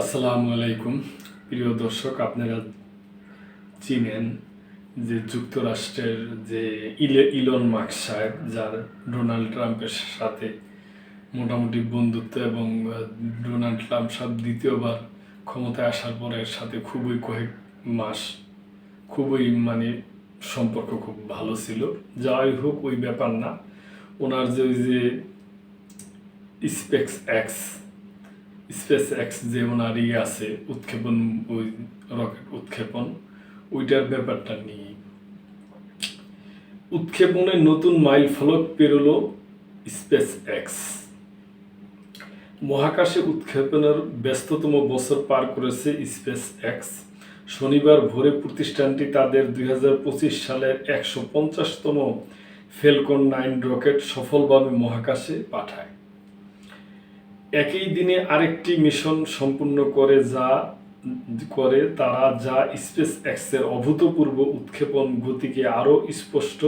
আসসালামু আলাইকুম প্রিয় দর্শক, আপনারা চিনেন যে যুক্তরাষ্ট্রের যে ইলন মাস্ক সাহেব, যার ডোনাল্ড ট্রাম্পের সাথে মোটামুটি বন্ধুত্ব এবং ডোনাল্ড ট্রাম্প সাহেব দ্বিতীয়বার ক্ষমতায় আসার পরে এর সাথে কয়েক মাস সম্পর্ক খুব ভালো ছিল। যাই হোক, ওই ব্যাপার না। ওনার যে স্পেস এক্স যে ওনার আছে উৎক্ষেপণ, ওই রকেট উৎক্ষেপণ, ওইটার ব্যাপারটা নিয়ে উৎক্ষেপণের নতুন মাইল ফলক পেরোলো স্পেস এক্স। মহাকাশে উৎক্ষেপণের ব্যস্ততম বছর পার করেছে স্পেস এক্স। শনিবার ভোরে প্রতিষ্ঠানটি তাদের 2025 সালের 150তম ফ্যালকন 9 রকেট সফলভাবে মহাকাশে পাঠায়। একই দিনে আরেকটি মিশন সম্পূর্ণ করে তারা, যা স্পেস এক্সের অভূতপূর্ব উৎক্ষেপণ গতিকে আরও স্পষ্ট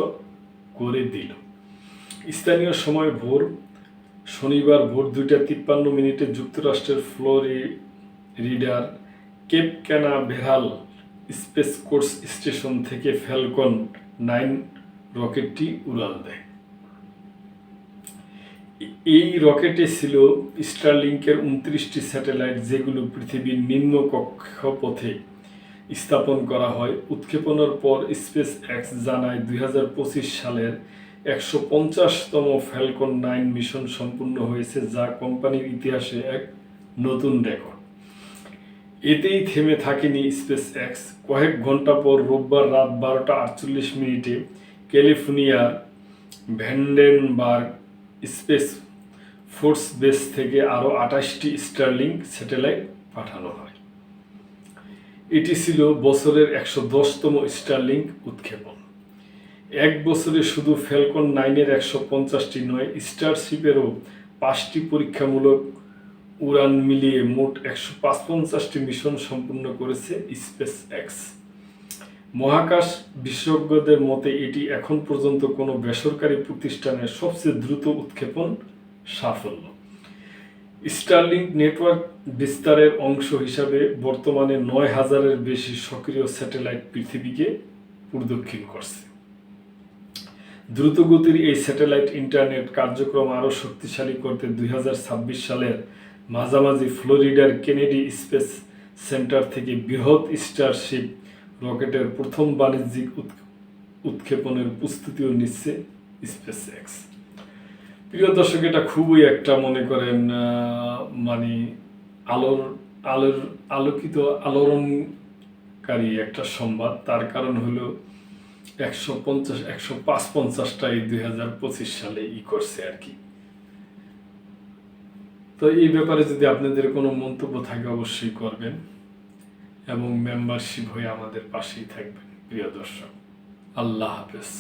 করে দিল। স্থানীয় সময় শনিবার ভোর 2:53 যুক্তরাষ্ট্রের ফ্লোরিডার Cape Canaveral space force station থেকে ফ্যালকন 9 রকেটটি উড়াল দেয়। এই রকেটে ছিল স্টারলিংকের 29টি স্যাটেলাইট, যেগুলো পৃথিবীর নিম্ন কক্ষপথে স্থাপন করা হয়। উৎক্ষেপণের পর স্পেস এক্স জানায় 2025 সালের 150তম ফ্যালকন 9 মিশন সম্পূর্ণ হয়েছে, যা কোম্পানির ইতিহাসে এক নতুন রেকর্ড। এতেই থেমে থাকেনি স্পেস এক্স। কয়েক ঘন্টা পর রোববার রাত 12:48 ক্যালিফোর্নিয়ার ভ্যান্ডেনবার্গ স্পেস ফোর্স বেস থেকে আরও 28টি স্টারলিংক স্যাটেলাইট পাঠানো হয়। এটি ছিল বছরের 110তম স্টারলিংক উৎক্ষেপণ। এক বছরে শুধু ফ্যালকন 9-এর 150টি নয়, স্টারশিপেরও 5টি পরীক্ষামূলক উড়ান মিলিয়ে মোট 155টি মিশন সম্পূর্ণ করেছে স্পেস এক্স। মহাকাশ বিশেষজ্ঞদের মতে এটি এখন পর্যন্ত কোনো বেসরকারি প্রতিষ্ঠানের সবচেয়ে দ্রুত উৎক্ষেপণ সাফল্য। স্টারলিংক নেটওয়ার্ক বিস্তারের অংশ হিসাবে বর্তমানে 9,000-এর বেশি সক্রিয় স্যাটেলাইট পৃথিবীকে প্রদক্ষিণ করছে। দ্রুতগতির এই স্যাটেলাইট ইন্টারনেট কার্যক্রম আরও শক্তিশালী করতে 2026 সালের মাঝামাঝি ফ্লোরিডার কেনেডি স্পেস সেন্টার থেকে বৃহৎ স্টারশিপ রকেটের প্রথম বাণিজ্যিক উৎক্ষেপণের প্রস্তুতিও নিচ্ছে স্পেস এক্স। প্রিয় দর্শক, এটা খুবই একটা আলোড়নকারী একটা সংবাদ। তার কারণ হলো 150-155টাই 2025 সালে করছে আর কি। তো এই ব্যাপারে যদি আপনাদের কোনো মন্তব্য থাকে অবশ্যই করবেন এবং মেম্বারশিপ হয়ে আমাদের পাশেই থাকবেন। প্রিয় দর্শক, আল্লাহ হাফেজ।